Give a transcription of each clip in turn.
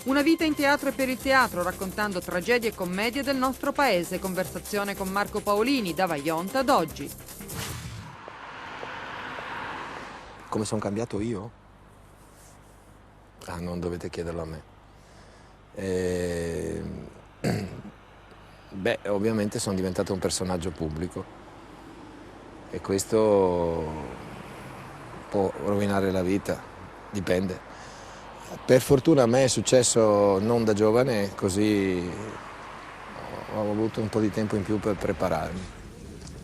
Una vita in teatro e per il teatro, raccontando tragedie e commedie del nostro paese. Conversazione con Marco Paolini, da Vajont ad oggi. Come sono cambiato io? Ah, non dovete chiederlo a me. Beh, ovviamente sono diventato un personaggio pubblico e questo può rovinare la vita, dipende. Per fortuna a me è successo non da giovane, così ho avuto un po' di tempo in più per prepararmi.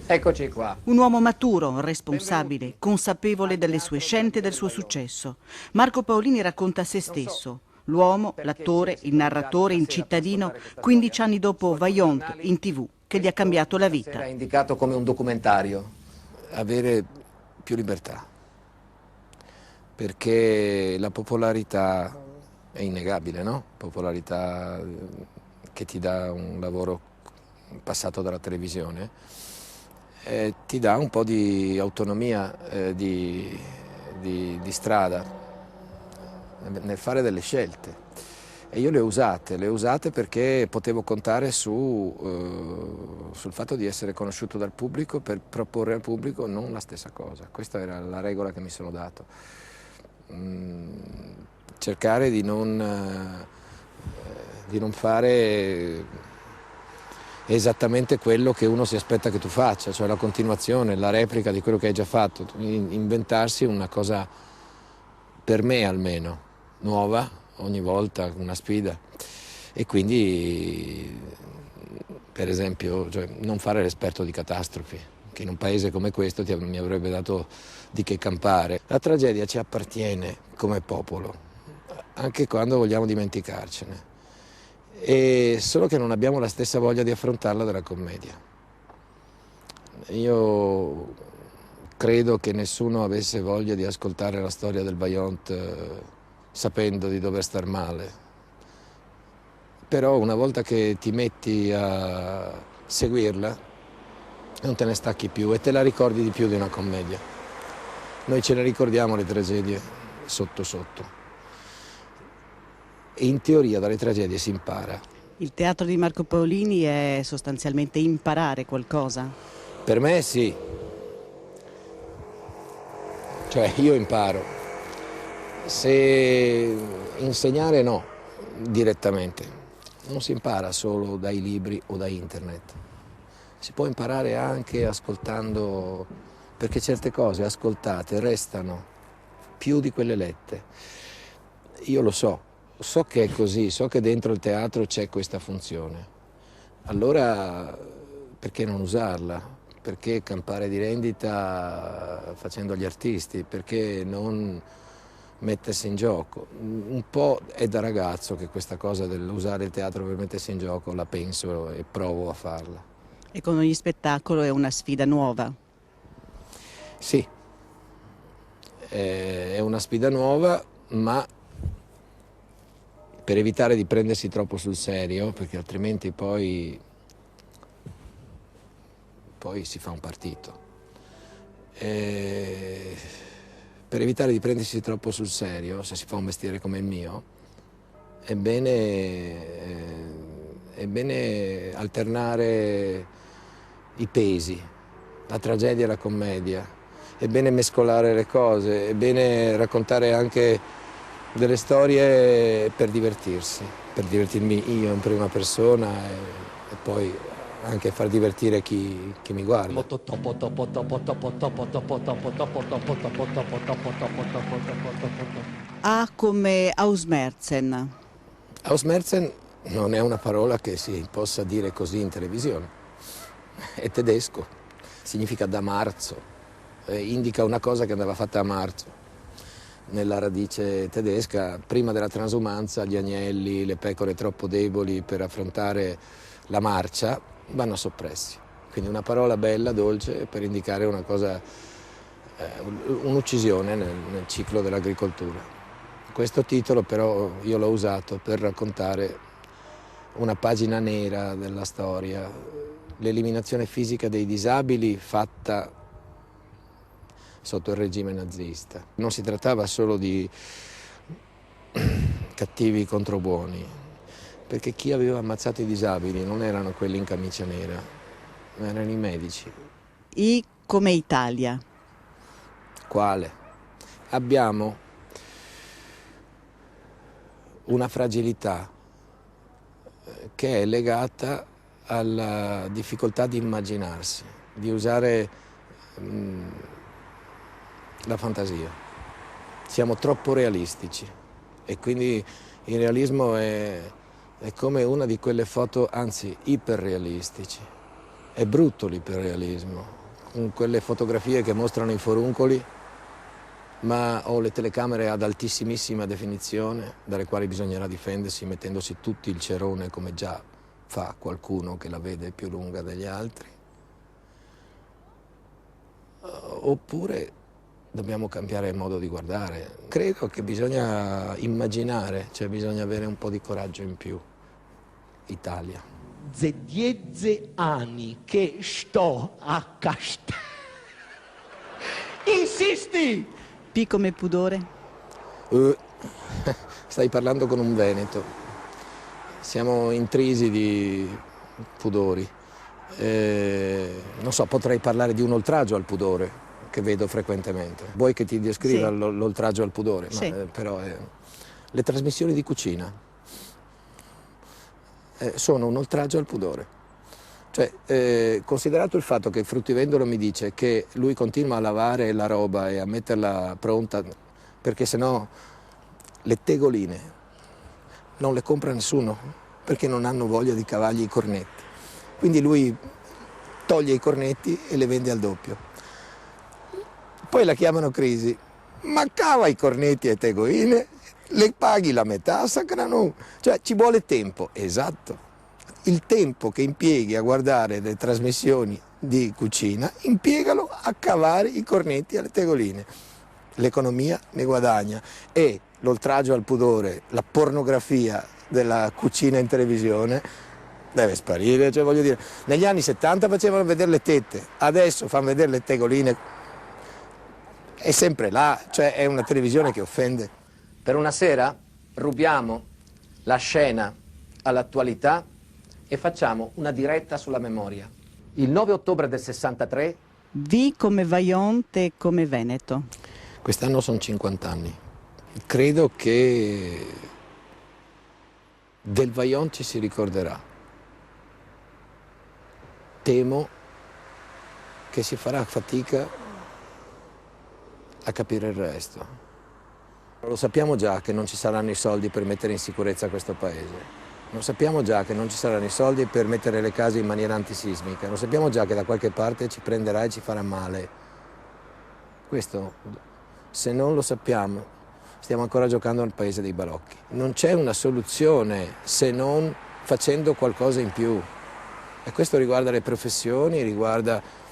Eccoci qua. Un uomo maturo, responsabile, consapevole delle sue scelte e del suo successo. Marco Paolini racconta se stesso. L'uomo, l'attore, il narratore, il cittadino, 15 anni dopo Vajont in TV, che gli ha cambiato la vita. Era indicato come un documentario. Avere più libertà, perché la popolarità è innegabile, no? Popolarità che ti dà un lavoro passato dalla televisione, ti dà un po' di autonomia di strada nel fare delle scelte. E io le ho usate perché potevo contare sul fatto di essere conosciuto dal pubblico per proporre al pubblico non la stessa cosa. Questa era la regola che mi sono dato. Cercare di non fare esattamente quello che uno si aspetta che tu faccia, cioè la continuazione, la replica di quello che hai già fatto, inventarsi una cosa, per me almeno, nuova, ogni volta una sfida. E quindi, per esempio, cioè, non fare l'esperto di catastrofi, che in un paese come questo mi avrebbe dato di che campare. La tragedia ci appartiene come popolo, anche quando vogliamo dimenticarcene. E solo che non abbiamo la stessa voglia di affrontarla della commedia. Io credo che nessuno avesse voglia di ascoltare la storia del Vajont sapendo di dover star male. Però una volta che ti metti a seguirla, non te ne stacchi più e te la ricordi di più di una commedia. Noi ce le ricordiamo le tragedie sotto sotto. E in teoria dalle tragedie si impara. Il teatro di Marco Paolini è sostanzialmente imparare qualcosa? Per me sì. Cioè io imparo. Se insegnare no, direttamente. Non si impara solo dai libri o da internet. Si può imparare anche ascoltando, perché certe cose ascoltate restano più di quelle lette. Io lo so. So che è così, so che dentro il teatro c'è questa funzione. Allora perché non usarla? Perché campare di rendita facendo gli artisti? Perché non mettersi in gioco? Un po' è da ragazzo che questa cosa dell'usare il teatro per mettersi in gioco la penso e provo a farla. E con ogni spettacolo è una sfida nuova? Sì, è una sfida nuova, ma per evitare di prendersi troppo sul serio, perché altrimenti poi si fa un partito. Per evitare di prendersi troppo sul serio, se si fa un mestiere come il mio, è bene alternare i pesi, la tragedia e la commedia, è bene mescolare le cose, è bene raccontare anche delle storie per divertirmi io in prima persona e poi anche far divertire chi mi guarda. A come Ausmerzen. Ausmerzen non è una parola che si possa dire così in televisione, è tedesco, significa da marzo, indica una cosa che andava fatta a marzo. Nella radice tedesca, prima della transumanza, gli agnelli, le pecore troppo deboli per affrontare la marcia vanno soppressi. Quindi una parola bella, dolce, per indicare una cosa, un'uccisione nel ciclo dell'agricoltura. Questo titolo però io l'ho usato per raccontare una pagina nera della storia, l'eliminazione fisica dei disabili fatta sotto il regime nazista. Non si trattava solo di cattivi contro buoni, perché chi aveva ammazzato i disabili non erano quelli in camicia nera, ma erano i medici. I come Italia. Quale? Abbiamo una fragilità che è legata alla difficoltà di immaginarsi, di usare la fantasia. Siamo troppo realistici e quindi il realismo è come una di quelle foto, anzi iperrealistici. È brutto l'iperrealismo, con quelle fotografie che mostrano i foruncoli, ma ho le telecamere ad altissimissima definizione, dalle quali bisognerà difendersi mettendosi tutti il cerone come già fa qualcuno che la vede più lunga degli altri. Oppure dobbiamo cambiare il modo di guardare. Credo che bisogna immaginare, cioè bisogna avere un po' di coraggio in più. Italia. 10 anni che sto a Castel. Insisti! P come pudore. Stai parlando con un veneto. Siamo intrisi di pudori. Non so, potrei parlare di un oltraggio al pudore che vedo frequentemente. Vuoi che ti descriva Sì. l'oltraggio al pudore? Sì. Però le trasmissioni di cucina sono un oltraggio al pudore. Cioè, considerato il fatto che il fruttivendolo mi dice che lui continua a lavare la roba e a metterla pronta perché sennò le tegoline non le compra nessuno perché non hanno voglia di cavargli i cornetti. Quindi lui toglie i cornetti e le vende al doppio. Poi la chiamano crisi, ma cava i cornetti e tegoline, le paghi la metà, sacrano. Cioè ci vuole tempo, esatto. Il tempo che impieghi a guardare le trasmissioni di cucina, impiegalo a cavare i cornetti alle tegoline. L'economia ne guadagna e l'oltraggio al pudore, la pornografia della cucina in televisione deve sparire. Cioè, voglio dire, negli anni 70 facevano vedere le tette, adesso fanno vedere le tegoline. È sempre là, cioè è una televisione che offende. Per una sera rubiamo la scena all'attualità e facciamo una diretta sulla memoria. Il 9 ottobre del 63. V come Vajont e come Veneto. Quest'anno sono 50 anni. Credo che del Vajont ci si ricorderà. Temo che si farà fatica a capire il resto. Lo sappiamo già che non ci saranno i soldi per mettere in sicurezza questo paese. Lo sappiamo già che non ci saranno i soldi per mettere le case in maniera antisismica. Lo sappiamo già che da qualche parte ci prenderà e ci farà male. Questo, se non lo sappiamo, stiamo ancora giocando al paese dei balocchi. Non c'è una soluzione se non facendo qualcosa in più. E questo riguarda le professioni, riguarda...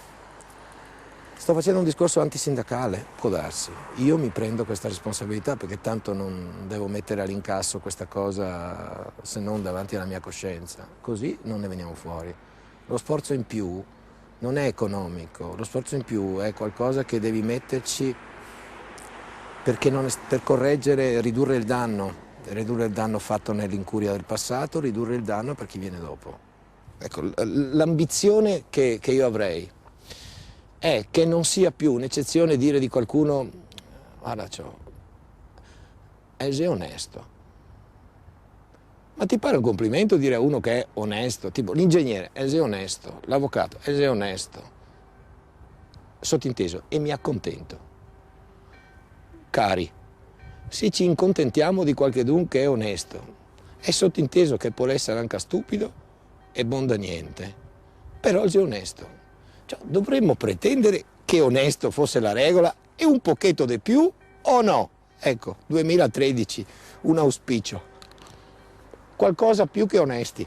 Sto facendo un discorso antisindacale, può darsi. Io mi prendo questa responsabilità perché tanto non devo mettere all'incasso questa cosa se non davanti alla mia coscienza. Così non ne veniamo fuori. Lo sforzo in più non è economico, lo sforzo in più è qualcosa che devi metterci perché per correggere, ridurre il danno fatto nell'incuria del passato, ridurre il danno per chi viene dopo. Ecco, l'ambizione che io avrei è che non sia più un'eccezione dire di qualcuno, guarda, sei onesto. Ma ti pare un complimento dire a uno che è onesto? Tipo l'ingegnere, sei onesto, l'avvocato, sei onesto. Sottinteso, e mi accontento. Cari, se ci incontentiamo di qualchedun che è onesto, è sottinteso che può essere anche stupido e buon da niente, però sei onesto. Cioè, dovremmo pretendere che onesto fosse la regola e un pochetto di più o no? Ecco, 2013, un auspicio. Qualcosa più che onesti.